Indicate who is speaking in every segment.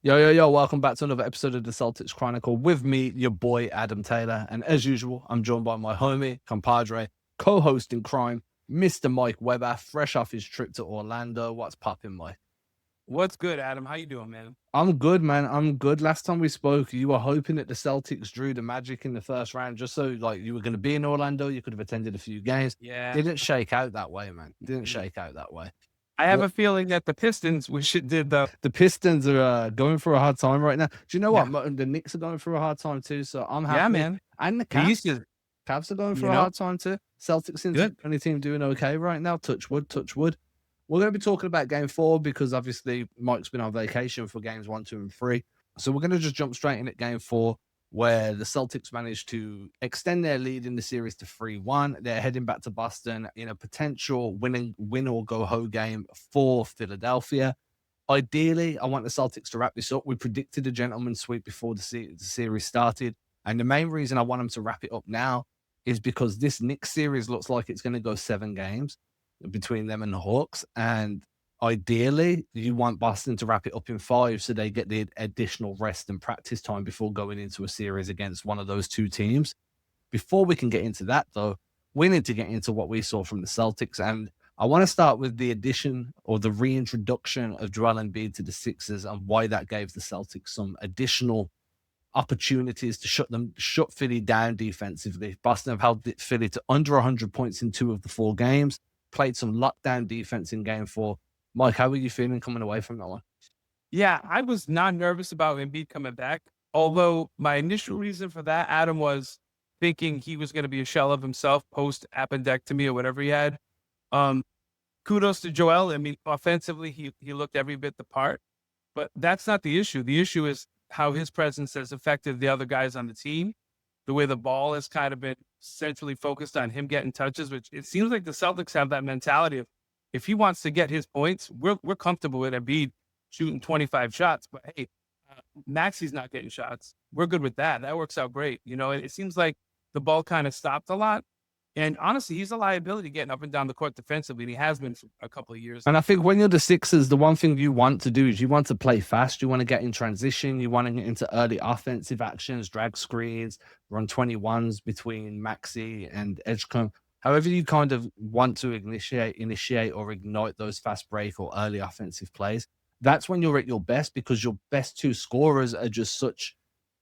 Speaker 1: Yo, welcome back to another episode of the Celtics Chronicle with me, your boy, Adam Taylor. And as usual, I'm joined by my homie, compadre, co-host in crime, Mr. Mike Weber, fresh off his trip to Orlando. What's popping, Mike?
Speaker 2: What's good, Adam? How you doing, man?
Speaker 1: I'm good, man. I'm good. Last time we spoke, you were hoping that the Celtics drew the Magic in the first round just so like you were going to be in Orlando. You could have attended a few games.
Speaker 2: Yeah.
Speaker 1: Didn't shake out that way, man. Didn't
Speaker 2: Mm.
Speaker 1: shake out that way.
Speaker 2: I have a feeling that the Pistons wish it did though.
Speaker 1: The Pistons are going through a hard time right now. Do you know what?
Speaker 2: Yeah.
Speaker 1: The Knicks are going through a hard time too, so I'm
Speaker 2: Yeah,
Speaker 1: happy.
Speaker 2: man.
Speaker 1: And the
Speaker 2: The
Speaker 1: Cavs.
Speaker 2: East is
Speaker 1: Cavs are going
Speaker 2: you
Speaker 1: through a
Speaker 2: know
Speaker 1: hard time too. Celtics seem to be
Speaker 2: good.
Speaker 1: the only team doing okay right now. Touch wood, touch wood. We're going to be talking about game 4 because obviously Mike's been on vacation for games 1, 2, and 3. So we're going to just jump straight in at game 4, where the Celtics managed to extend their lead in the series to 3-1. They're heading back to Boston in a potential win or go home game for Philadelphia. Ideally, I want the Celtics to wrap this up. We predicted a gentleman's sweep before the series started. And the main reason I want them to wrap it up now is because this Knicks series looks like it's going to go 7 games between them and the Hawks. And ideally, you want Boston to wrap it up in 5 so they get the additional rest and practice time before going into a series against one of those two teams. Before we can get into that, though, we need to get into what we saw from the Celtics. And I want to start with the addition or the reintroduction of Joel Embiid to the Sixers and why that gave the Celtics some additional opportunities to shut Philly down defensively. Boston have held Philly to under 100 points in 2 of the 4 games, played some lockdown defense in game 4. Mike, how are you feeling coming away from that one?
Speaker 2: Yeah, I was not nervous about Embiid coming back. Although my initial reason for that, Adam, was thinking he was going to be a shell of himself post appendectomy or whatever he had. Um, Kudos to Joel. I mean, offensively, he looked every bit the part. But that's not the issue. The issue is how his presence has affected the other guys on the team. The way the ball has kind of been centrally focused on him getting touches, which it seems like the Celtics have that mentality of if he wants to get his points, we're comfortable with Embiid shooting 25 shots. But hey, Maxey's not getting shots. We're good with that. That works out great. It seems like the ball kind of stopped a lot. And honestly, he's a liability getting up and down the court defensively, and he has been for a couple of years.
Speaker 1: And I think when you're the Sixers, the one thing you want to do is you want to play fast. You want to get in transition. You want to get into early offensive actions, drag screens, run 21s between Maxey and Edgecombe. However you kind of want to initiate or ignite those fast break or early offensive plays. That's when you're at your best because your best 2 scorers are just such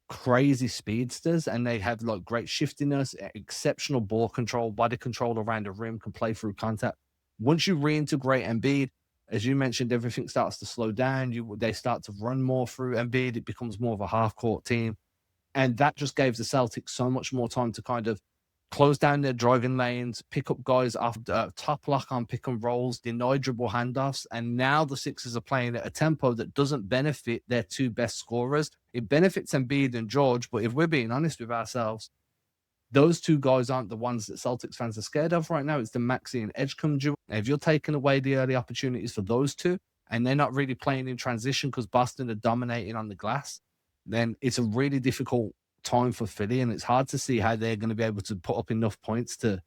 Speaker 1: crazy speedsters and they have like great shiftiness, exceptional ball control, body control around the rim, can play through contact. Once you reintegrate Embiid, as you mentioned, everything starts to slow down. They start to run more through Embiid. It becomes more of a half court team. And that just gave the Celtics so much more time to kind of close down their driving lanes, pick up guys off top lock on pick and rolls, deny dribble handoffs. And now the Sixers are playing at a tempo that doesn't benefit their 2 best scorers. It benefits Embiid and George, but if we're being honest with ourselves, those 2 guys aren't the ones that Celtics fans are scared of right now. It's the Maxey and Edgecombe duo. If you're taking away the early opportunities for those 2, and they're not really playing in transition because Boston are dominating on the glass, then it's a really difficult time for Philly, and it's hard to see how they're going to be able to put up enough points to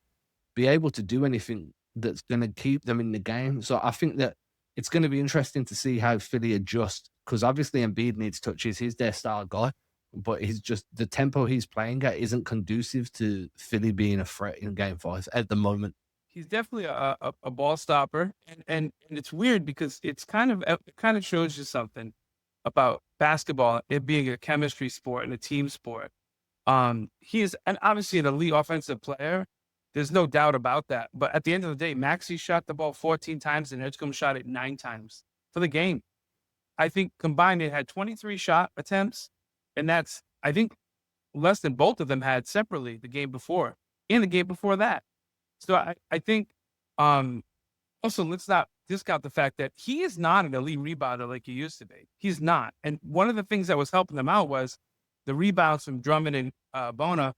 Speaker 1: be able to do anything that's going to keep them in the game. So I think that it's going to be interesting to see how Philly adjust because obviously Embiid needs touches. He's their star guy, but he's just the tempo he's playing at isn't conducive to Philly being a threat in game 5 at the moment.
Speaker 2: He's definitely a ball stopper, and it's weird because it kind of shows you something about basketball, it being a chemistry sport and a team sport. He is obviously an elite offensive player. There's no doubt about that. But at the end of the day, Maxey shot the ball 14 times and Edgecombe shot it 9 times for the game. I think combined they had 23 shot attempts, and that's, I think, less than both of them had separately the game before and the game before that. So I think also, let's not discount the fact that he is not an elite rebounder like he used to be. He's not. And one of the things that was helping them out was the rebounds from Drummond and Bona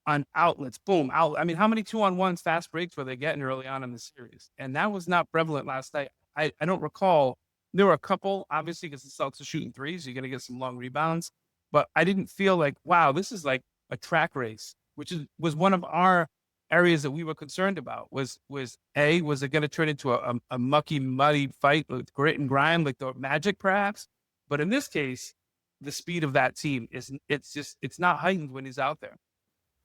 Speaker 2: on outlets. Boom, out. I mean, how many 2-on-1s fast breaks were they getting early on in the series? And that was not prevalent last night. I don't recall. There were a couple, obviously, because the Celtics are shooting threes. You're going to get some long rebounds. But I didn't feel like, wow, this is like a track race, which was one of our areas that we were concerned about was it going to turn into a mucky, muddy fight with grit and grime like the Magic perhaps? But in this case, the speed of that team it's not heightened when he's out there.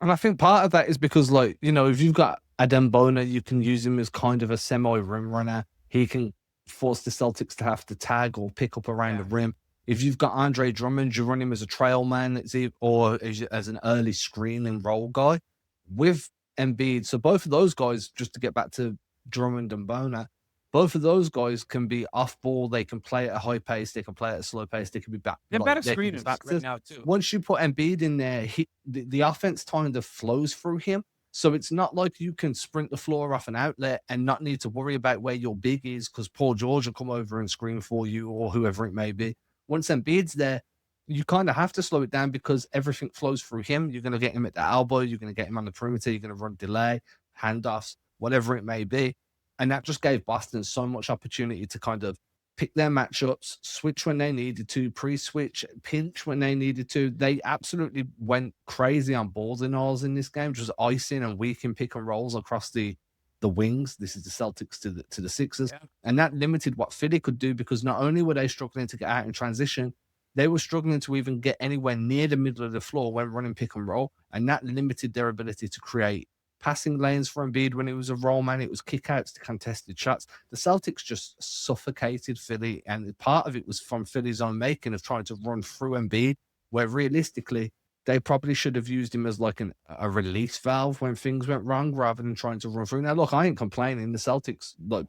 Speaker 1: And I think part of that is because, like, if you've got Adembona, you can use him as kind of a semi-rim runner. He can force the Celtics to have to tag or pick up around the rim. If you've got Andre Drummond, you run him as a trail man, or as an early screening role guy. With Embiid, so both of those guys, just to get back to Drummond and Bona, both of those guys can be off ball. They can play at a high pace. They can play at a slow pace. They can be back.
Speaker 2: They're better screeners right now too.
Speaker 1: Once you put Embiid in there, the offense kind of flows through him. So it's not like you can sprint the floor off an outlet and not need to worry about where your big is, because Paul George will come over and screen for you, or whoever it may be. Once Embiid's there, you kind of have to slow it down because everything flows through him. You're going to get him at the elbow. You're going to get him on the perimeter. You're going to run delay, handoffs, whatever it may be. And that just gave Boston so much opportunity to kind of pick their matchups, switch when they needed to, pre-switch, pinch when they needed to. They absolutely went crazy on balls and alls in this game, just icing and weakening pick and rolls across the wings. This is the Celtics to the Sixers. Yeah. And that limited what Philly could do, because not only were they struggling to get out in transition, they were struggling to even get anywhere near the middle of the floor when running pick and roll. And that limited their ability to create passing lanes for Embiid when it was a roll man. It was kickouts to contested shots. The Celtics just suffocated Philly, and part of it was from Philly's own making of trying to run through Embiid, where realistically they probably should have used him as like a release valve when things went wrong, rather than trying to run through. Now, look, I ain't complaining. The Celtics, the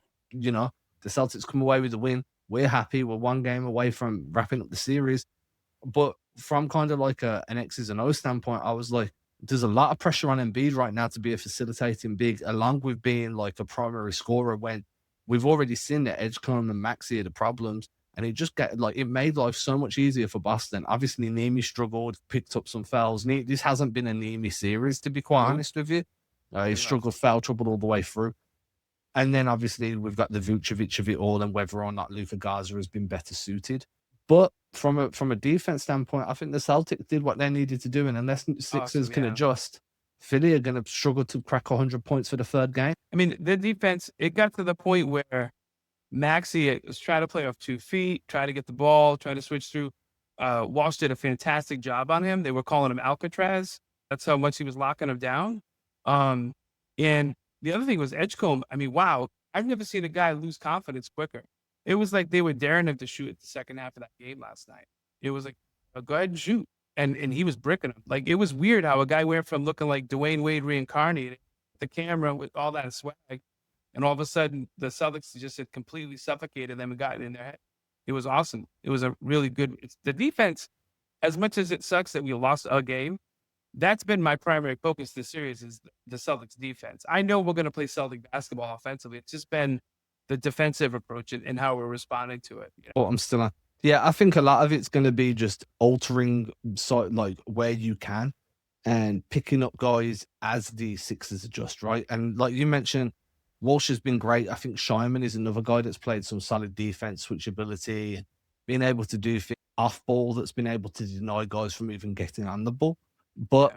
Speaker 1: Celtics come away with the win. We're happy. We're one game away from wrapping up the series. But from kind of like an X's and O's standpoint, I was like, there's a lot of pressure on Embiid right now to be a facilitating big, along with being like a primary scorer, when we've already seen that Edgecombe and Maxey are the problems. And it made life so much easier for Boston. Obviously, Nemi struggled, picked up some fouls. This hasn't been a Nemi series, to be quite honest with you. He struggled, foul trouble all the way through. And then obviously we've got the Vucevic of it all, and whether or not Luka Garza has been better suited. But from a defense standpoint, I think the Celtics did what they needed to do, and unless the Sixers can adjust, Philly are going to struggle to crack 100 points for the third game.
Speaker 2: I mean, the defense, it got to the point where Maxey was trying to play off 2 feet, try to get the ball, try to switch through. Walsh did a fantastic job on him. They were calling him Alcatraz. That's how much he was locking him down. And the other thing was Edgecombe. I mean, wow, I've never seen a guy lose confidence quicker. It was like they were daring him to shoot at the second half of that game last night. It was like, go ahead and shoot. And he was bricking him. Like, it was weird how a guy went from looking like Dwayne Wade reincarnated, the camera with all that swag, and all of a sudden the Celtics just had completely suffocated them and gotten in their head. It was awesome. It was a really good. The defense, as much as it sucks that we lost a game, that's been my primary focus this series, is the Celtics defense. I know we're going to play Celtic basketball offensively. It's just been the defensive approach and how we're responding to it.
Speaker 1: Oh, I'm still on. Yeah, I think a lot of it's going to be just altering like where you can and picking up guys as the Sixers adjust, right? And like you mentioned, Walsh has been great. I think Scheinman is another guy that's played some solid defense, switchability, being able to do things off ball that's been able to deny guys from even getting on the ball. But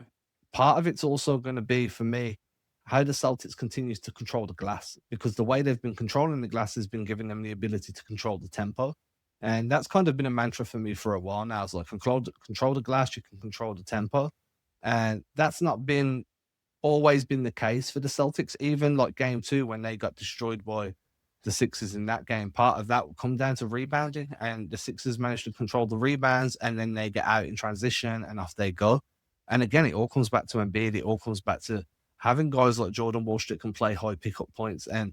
Speaker 1: part of it's also going to be, for me, how the Celtics continues to control the glass, because the way they've been controlling the glass has been giving them the ability to control the tempo. And that's kind of been a mantra for me for a while now. It's like, control the glass, you can control the tempo. And that's not always been the case for the Celtics. Even like game 2, when they got destroyed by the Sixers in that game, part of that will come down to rebounding, and the Sixers managed to control the rebounds, and then they get out in transition and off they go. And again, it all comes back to Embiid. It all comes back to having guys like Jordan Walsh that can play high pickup points. And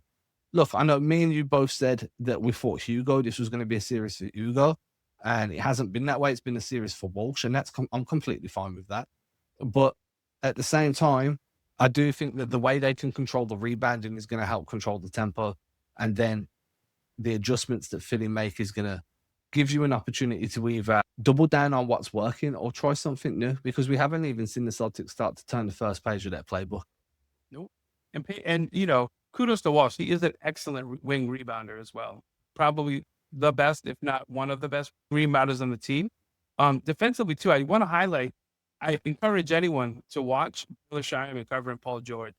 Speaker 1: look, I know me and you both said that we thought this was going to be a series for Hugo, and it hasn't been that way. It's been a series for Walsh, and I'm completely fine with that. But at the same time, I do think that the way they can control the rebounding is going to help control the tempo, and then the adjustments that Philly make is going to give you an opportunity to either double down on what's working or try something new, because we haven't even seen the Celtics start to turn the first page of their playbook.
Speaker 2: Nope. And kudos to Walsh. He is an excellent wing rebounder as well. Probably the best, if not one of the best rebounders on the team. Defensively too, I want to highlight, I encourage anyone to watch Billy Scheinman covering Paul George.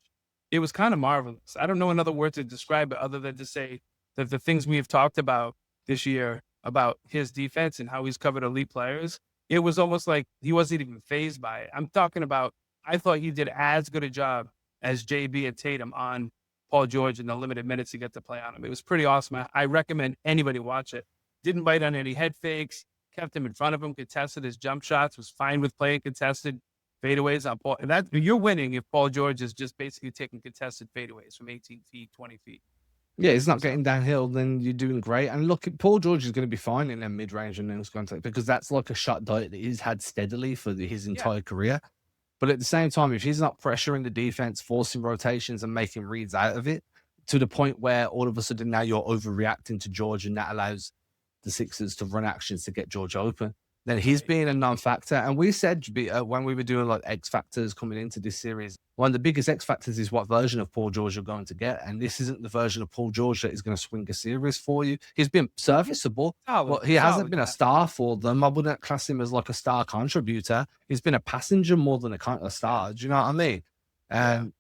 Speaker 2: It was kind of marvelous. I don't know another word to describe it other than to say that the things we have talked about this year about his defense and how he's covered elite players, it was almost like he wasn't even fazed by it. I'm talking about, I thought he did as good a job as JB and Tatum on Paul George in the limited minutes he got to play on him. It was pretty awesome. I recommend anybody watch it. Didn't bite on any head fakes, kept him in front of him, contested his jump shots, was fine with playing contested fadeaways on Paul. And that you're winning if Paul George is just basically taking contested fadeaways from 18 feet, 20 feet.
Speaker 1: Yeah, he's not getting downhill, then you're doing great. And look, Paul George is going to be fine in their mid-range and then contact because that's like a shot diet that he's had steadily for his entire career. But at the same time, if he's not pressuring the defense, forcing rotations and making reads out of it to the point where all of a sudden now you're overreacting to George and that allows the Sixers to run actions to get George open, then he's being a non-factor. And we said when we were doing like X factors coming into this series, one of the biggest X factors is what version of Paul George you're going to get. And this isn't the version of Paul George that is going to swing a series for you. He's been serviceable, but he hasn't been a star for them. I wouldn't class him as like a star contributor. He's been a passenger more than a star. Do you know what I mean? And,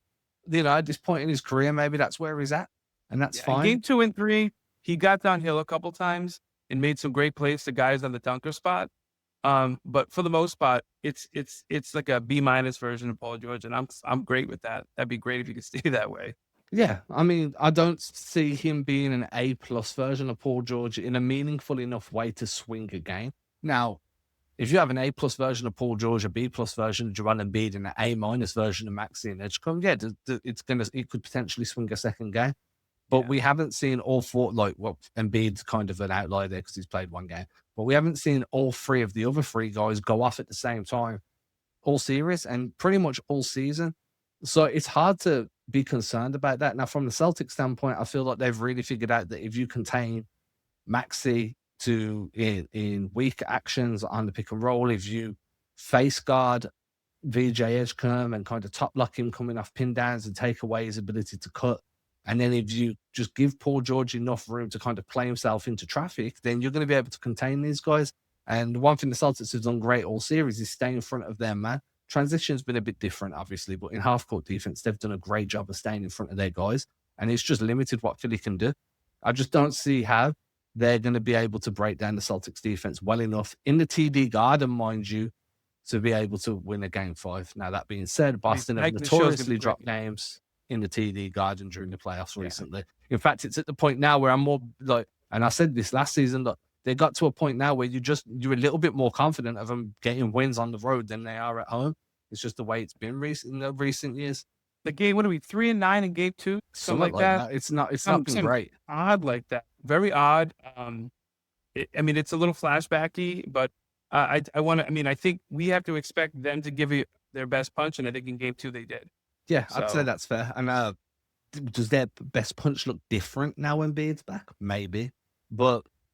Speaker 1: at this point in his career, maybe that's where he's at. And that's fine.
Speaker 2: Game 2 and 3, he got downhill a couple times and made some great plays to guys on the dunker spot. But for the most part, it's like a B- version of Paul George, and I'm great with that. That'd be great if you could stay that way.
Speaker 1: Yeah, I mean, I don't see him being an A+ version of Paul George in a meaningful enough way to swing a game. Now, if you have an A+ version of Paul George, a B+ version of Joel Embiid, and an A- version of Maxey and Edgecombe, it could potentially swing a second game. But we haven't seen all four, Embiid's kind of an outlier there because he's played one game. But we haven't seen all three of the other three guys go off at the same time all series and pretty much all season. So it's hard to be concerned about that. Now, from the Celtics standpoint, I feel like they've really figured out that if you contain Maxey in weak actions on the pick and roll, if you face guard VJ Edgecombe and kind of top lock him coming off pin downs and take away his ability to cut, and then if you just give Paul George enough room to kind of play himself into traffic, then you're going to be able to contain these guys. And one thing the Celtics have done great all series is stay in front of their man. Transition's been a bit different, obviously, but in half-court defense, they've done a great job of staying in front of their guys. And it's just limited what Philly can do. I just don't see how they're going to be able to break down the Celtics defense well enough in the TD Garden, mind you, to be able to win a game 5. Now, that being said, Boston have notoriously dropped games in the TD Garden during the playoffs recently. In fact, it's at the point now where I'm more like, and I said this last season, that they got to a point now where you're a little bit more confident of them getting wins on the road than they are at home. It's just the way it's been in the recent years.
Speaker 2: The game, what are we, 3-9 in game 2? Something like that.
Speaker 1: It's not been great.
Speaker 2: Odd like that. Very odd. It's a little flashbacky, but I think we have to expect them to give you their best punch, and I think in game 2 they did.
Speaker 1: Yeah, I'd say that's fair. And does their best punch look different now when Embiid's back? Maybe.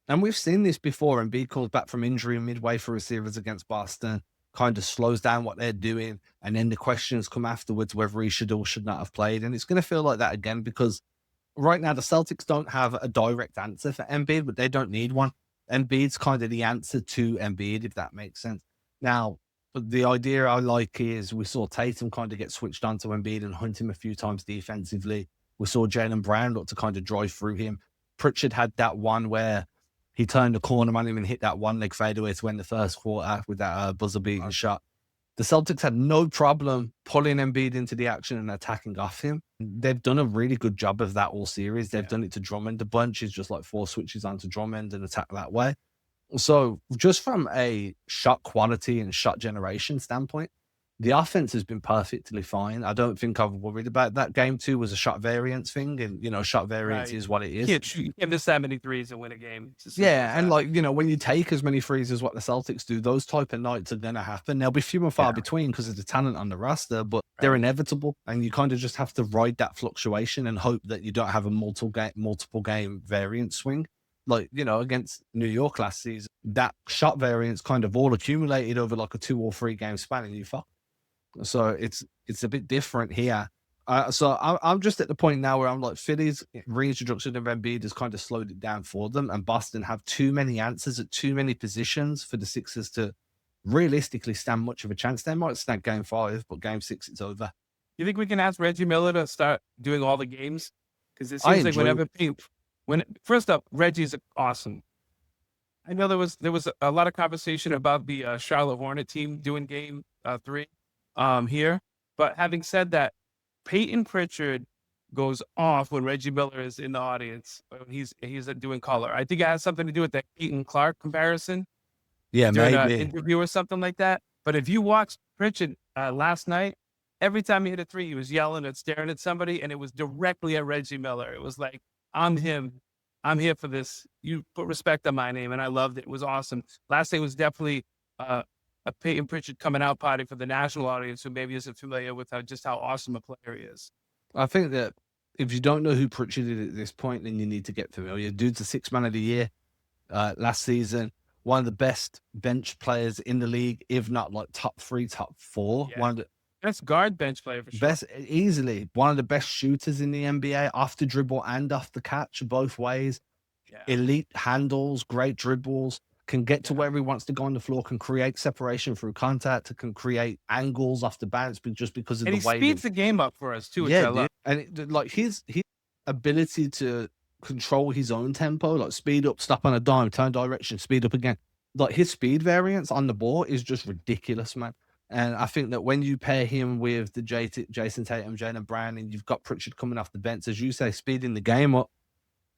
Speaker 1: And we've seen this before. Embiid comes back from injury midway through a series against Boston, kind of slows down what they're doing, and then the questions come afterwards whether he should or should not have played. And it's going to feel like that again because right now the Celtics don't have a direct answer for Embiid, but they don't need one. Embiid's kind of the answer to Embiid, if that makes sense. Now, but the idea I like is we saw Tatum kind of get switched on to Embiid and hunt him a few times defensively. We saw Jaylen Brown look to kind of drive through him. Pritchard had that one where he turned the corner on him and hit that one-leg fadeaway to win the first quarter with that buzzer-beating shot. The Celtics had no problem pulling Embiid into the action and attacking off him. They've done a really good job of that all series. They've done it to Drummond a bunch. It's just like 4 switches onto Drummond and attack that way. So just from a shot quality and shot generation standpoint, the offense has been perfectly fine. I don't think I've worried about that. Game 2 was a shot variance thing, and shot variance is what it is.
Speaker 2: You can't miss that many threes and win a game.
Speaker 1: And when you take as many threes as what the Celtics do, those type of nights are going to happen. They'll be few and far between because of the talent on the roster, but they're inevitable, and you kind of just have to ride that fluctuation and hope that you don't have a multiple game variance swing. Against New York last season, that shot variance kind of all accumulated over like a 2 or 3 game span, and you fuck. So it's a bit different here. So I'm just at the point now where I'm like, Philly's reintroduction of Embiid has kind of slowed it down for them, and Boston have too many answers at too many positions for the Sixers to realistically stand much of a chance. They might snag game 5, but game 6 it's over.
Speaker 2: You think we can ask Reggie Miller to start doing all the games? Because it seems like first up, Reggie's awesome. I know there was a lot of conversation about the Charlotte Hornet team doing game 3 here. But having said that, Payton Pritchard goes off when Reggie Miller is in the audience when he's doing color. I think it has something to do with that Peyton Clark comparison
Speaker 1: Yeah,
Speaker 2: during an
Speaker 1: maybe.
Speaker 2: interview or something like that. But if you watched Pritchard last night, every time he hit a three, he was yelling and staring at somebody, and it was directly at Reggie Miller. It was like, I'm him. I'm here for this. You put respect on my name, and I loved it. It was awesome. Last night was definitely a Payton Pritchard coming out party for the national audience who maybe isn't familiar with just how awesome a player he is.
Speaker 1: I think that if you don't know who Pritchard is at this point, then you need to get familiar. Dude's a 6th man of the year last season. One of the best bench players in the league, if not like top 3, top 4.
Speaker 2: Yeah.
Speaker 1: One of the
Speaker 2: Best guard bench player for sure.
Speaker 1: best, easily one of the best shooters in the NBA, off the dribble and off the catch, both ways.
Speaker 2: Yeah.
Speaker 1: Elite handles, great dribbles, can get to
Speaker 2: Yeah.
Speaker 1: where he wants to go on the floor, can create separation through contact, can create angles off the bounce just because of
Speaker 2: And
Speaker 1: the
Speaker 2: he
Speaker 1: way
Speaker 2: speeds
Speaker 1: that,
Speaker 2: the game up for us too, which I
Speaker 1: yeah,
Speaker 2: love.
Speaker 1: dude. And like his ability to control his own tempo, like speed up, stop on a dime, turn direction, speed up again. Like his speed variance on the ball is just ridiculous, man. And I think that when you pair him with the Jason Tatum, Jaylen Brown, and you've got Pritchard coming off the bench, as you say, speeding the game up,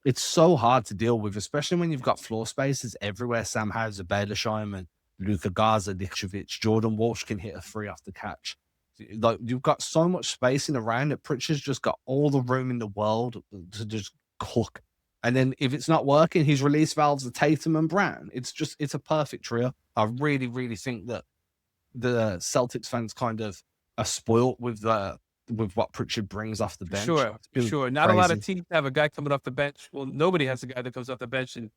Speaker 1: it's so hard to deal with, especially when you've got floor spaces everywhere. Sam Hauser, Baylor Scheinman, Luka Garza, Vucevic, Jordan Walsh can hit a 3 off the catch. Like you've got so much spacing around that Pritchard's just got all the room in the world to just cook. And then if it's not working, his release valves are Tatum and Brown. It's a perfect trio. I really, really think that the Celtics fans kind of are spoilt with what Pritchard brings off the bench.
Speaker 2: Sure. Not a lot of teams have a guy coming off the bench. Well, nobody has a guy that comes off the bench and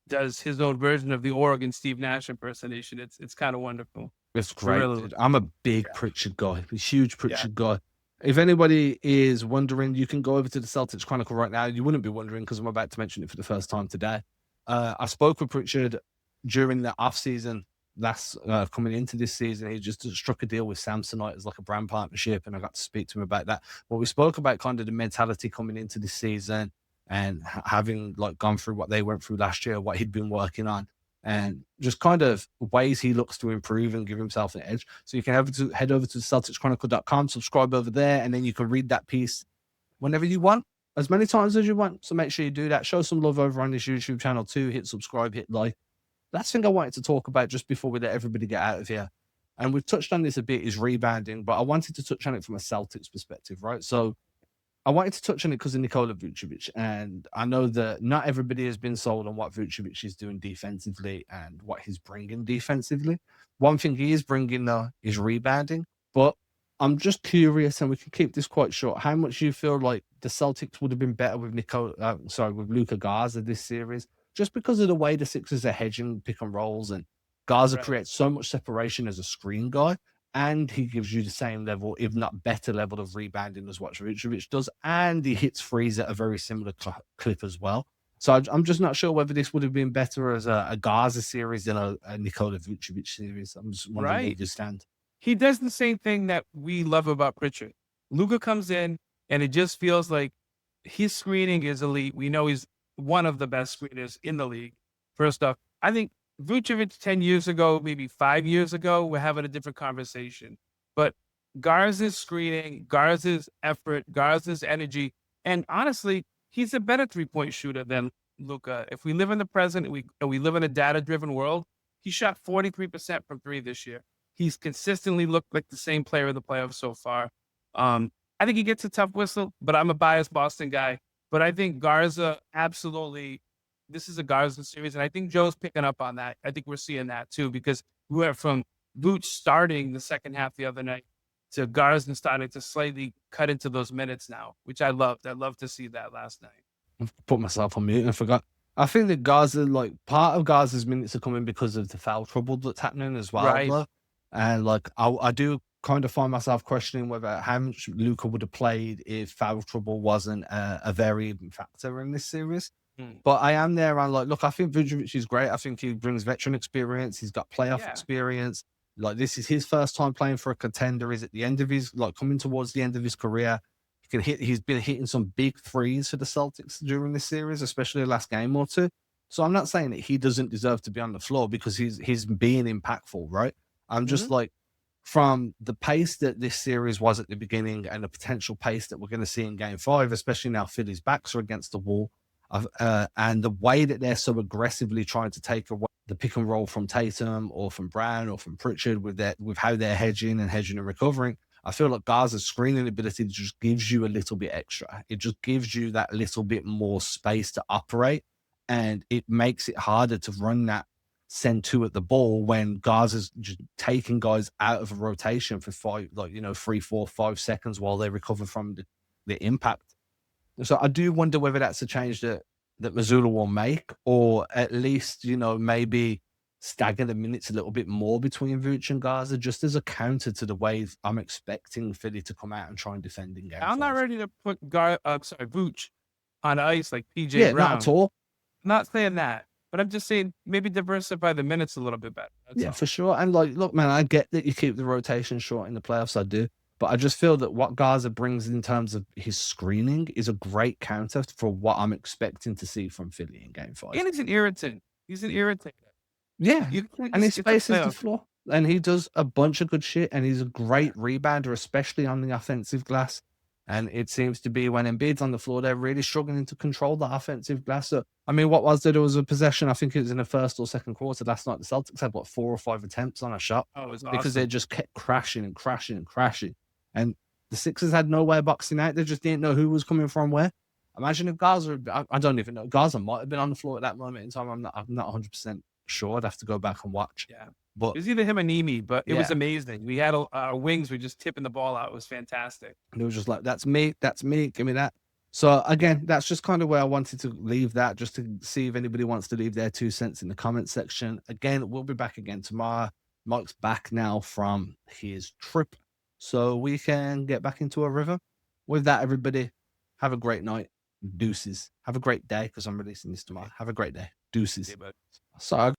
Speaker 2: does his own version of the Oregon Steve Nash impersonation. It's kind of wonderful.
Speaker 1: It's great.
Speaker 2: Really,
Speaker 1: Dude. I'm a big Pritchard guy, a huge Pritchard guy. If anybody is wondering, you can go over to the Celtics Chronicle right now. You wouldn't be wondering because I'm about to mention it for the first time today. I spoke with Pritchard during the offseason coming into this season. He just struck a deal with Samsonite as like a brand partnership, and I got to speak to him about that. But we spoke about kind of the mentality coming into this season and having like gone through what they went through last year, what he'd been working on, and just kind of ways he looks to improve and give himself an edge. So you can head over to CelticsChronicle.com, subscribe over there, and then you can read that piece whenever you want, as many times as you want. So make sure you do that. Show some love over on this YouTube channel too. Hit subscribe, hit like. Last thing I wanted to talk about just before we let everybody get out of here, and we've touched on this a bit, is rebounding, but I wanted to touch on it from a Celtics perspective, right? So I wanted to touch on it because of Nikola Vucevic, and I know that not everybody has been sold on what Vucevic is doing defensively and what he's bringing defensively. One thing he is bringing, though, is rebounding, but I'm just curious, and we can keep this quite short, how much you feel like the Celtics would have been better with with Luka Garza this series, just because of the way the Sixers are hedging pick and rolls, and Garza creates so much separation as a screen guy, and he gives you the same level, if not better level of rebounding as what Vucevic does, and he hits threes at a very similar clip as well. So I'm just not sure whether this would have been better as a Garza series than a Nikola Vucevic series. I'm just wondering where you stand.
Speaker 2: He does the same thing that we love about Pritchard. Luka comes in, and it just feels like his screening is elite. We know he's one of the best screeners in the league. First off, I think Vucevic 10 years ago, maybe 5 years ago, we're having a different conversation. But Garza's screening, Garza's effort, Garza's energy, and honestly, he's a better three-point shooter than Luka. If we live in the present and we live in a data-driven world, he shot 43% from 3 this year. He's consistently looked like the same player in the playoffs so far. I think he gets a tough whistle, but I'm a biased Boston guy. But I think Garza absolutely, this is a Garza series, and I think Joe's picking up on that. I think we're seeing that too, because we went from Vooch starting the second half the other night to Garza starting to slightly cut into those minutes now, which I loved. I loved to see that last night.
Speaker 1: I put myself on mute and forgot. I think that Garza, like part of Garza's minutes are coming because of the foul trouble that's happening as well.
Speaker 2: Right.
Speaker 1: Though. And like I do kind of find myself questioning whether how much Luka would have played if foul trouble wasn't a variable factor in this series. But I am there and like, look, I think Vucevic is great. I think he brings veteran experience. He's got playoff experience. Like this is his first time playing for a contender. He's at the end of his, like coming towards the end of his career. He can hit. He's been hitting some big threes for the Celtics during this series, especially the last game or two. So I'm not saying that he doesn't deserve to be on the floor because he's being impactful, right? I'm just
Speaker 2: Mhm.
Speaker 1: like, from the pace that this series was at the beginning and the potential pace that we're going to see in Game 5, especially now Philly's backs are against the wall, and the way that they're so aggressively trying to take away the pick and roll from Tatum or from Brown or from Pritchard with how they're hedging and recovering. I feel like Garza's screening ability just gives you a little bit extra. It just gives you that little bit more space to operate, and it makes it harder to run that send two at the ball when Garza's just taking guys out of a rotation for 3, 4, 5 seconds while they recover from the impact. So I do wonder whether that's a change that Missoula will make, or at least, maybe stagger the minutes a little bit more between Vooch and Garza, just as a counter to the way I'm expecting Philly to come out and try and defend in Game
Speaker 2: I'm not
Speaker 1: 5.
Speaker 2: ready to put Vooch on ice like PJ
Speaker 1: Yeah, not at
Speaker 2: Brown.
Speaker 1: all.
Speaker 2: Not saying that, but I'm just saying maybe diversify the minutes a little bit better. That's
Speaker 1: Yeah,
Speaker 2: all.
Speaker 1: for sure. And look, man, I get that you keep the rotation short in the playoffs. I do. But I just feel that what Garza brings in terms of his screening is a great counter for what I'm expecting to see from Philly in Game 5.
Speaker 2: And he's an irritant. He's an irritant.
Speaker 1: Yeah.
Speaker 2: You can't
Speaker 1: And he
Speaker 2: just get the
Speaker 1: spaces the
Speaker 2: playoff.
Speaker 1: floor. And he does a bunch of good shit. And he's a great rebounder, especially on the offensive glass. And it seems to be when Embiid's on the floor, they're really struggling to control the offensive glass. So, I mean, what was there? There was a possession, I think it was in the first or second quarter last night. The Celtics had, 4 or 5 attempts on a shot
Speaker 2: Oh, it was
Speaker 1: because they
Speaker 2: awesome.
Speaker 1: just kept crashing and crashing and crashing. And the Sixers had no way of boxing out. They just didn't know who was coming from where. Imagine if Garza, I don't even know. Garza might have been on the floor at that moment in time. I'm not 100% sure. I'd have to go back and watch.
Speaker 2: Yeah.
Speaker 1: But
Speaker 2: It was either him or Nimi, but it was
Speaker 1: yeah,
Speaker 2: amazing. We had our wings were just tipping the ball out. It was fantastic.
Speaker 1: it was just like, that's me, give me that. So again, that's just kind of where I wanted to leave that, just to see if anybody wants to leave their 2 cents in the comment section. Again, we'll be back again tomorrow. Mike's back now from his trip, so we can get back into a rhythm. With that, everybody, have a great night. Deuces. Have a great day, because I'm releasing this tomorrow. Have a great day. Deuces.
Speaker 2: Okay, but
Speaker 1: So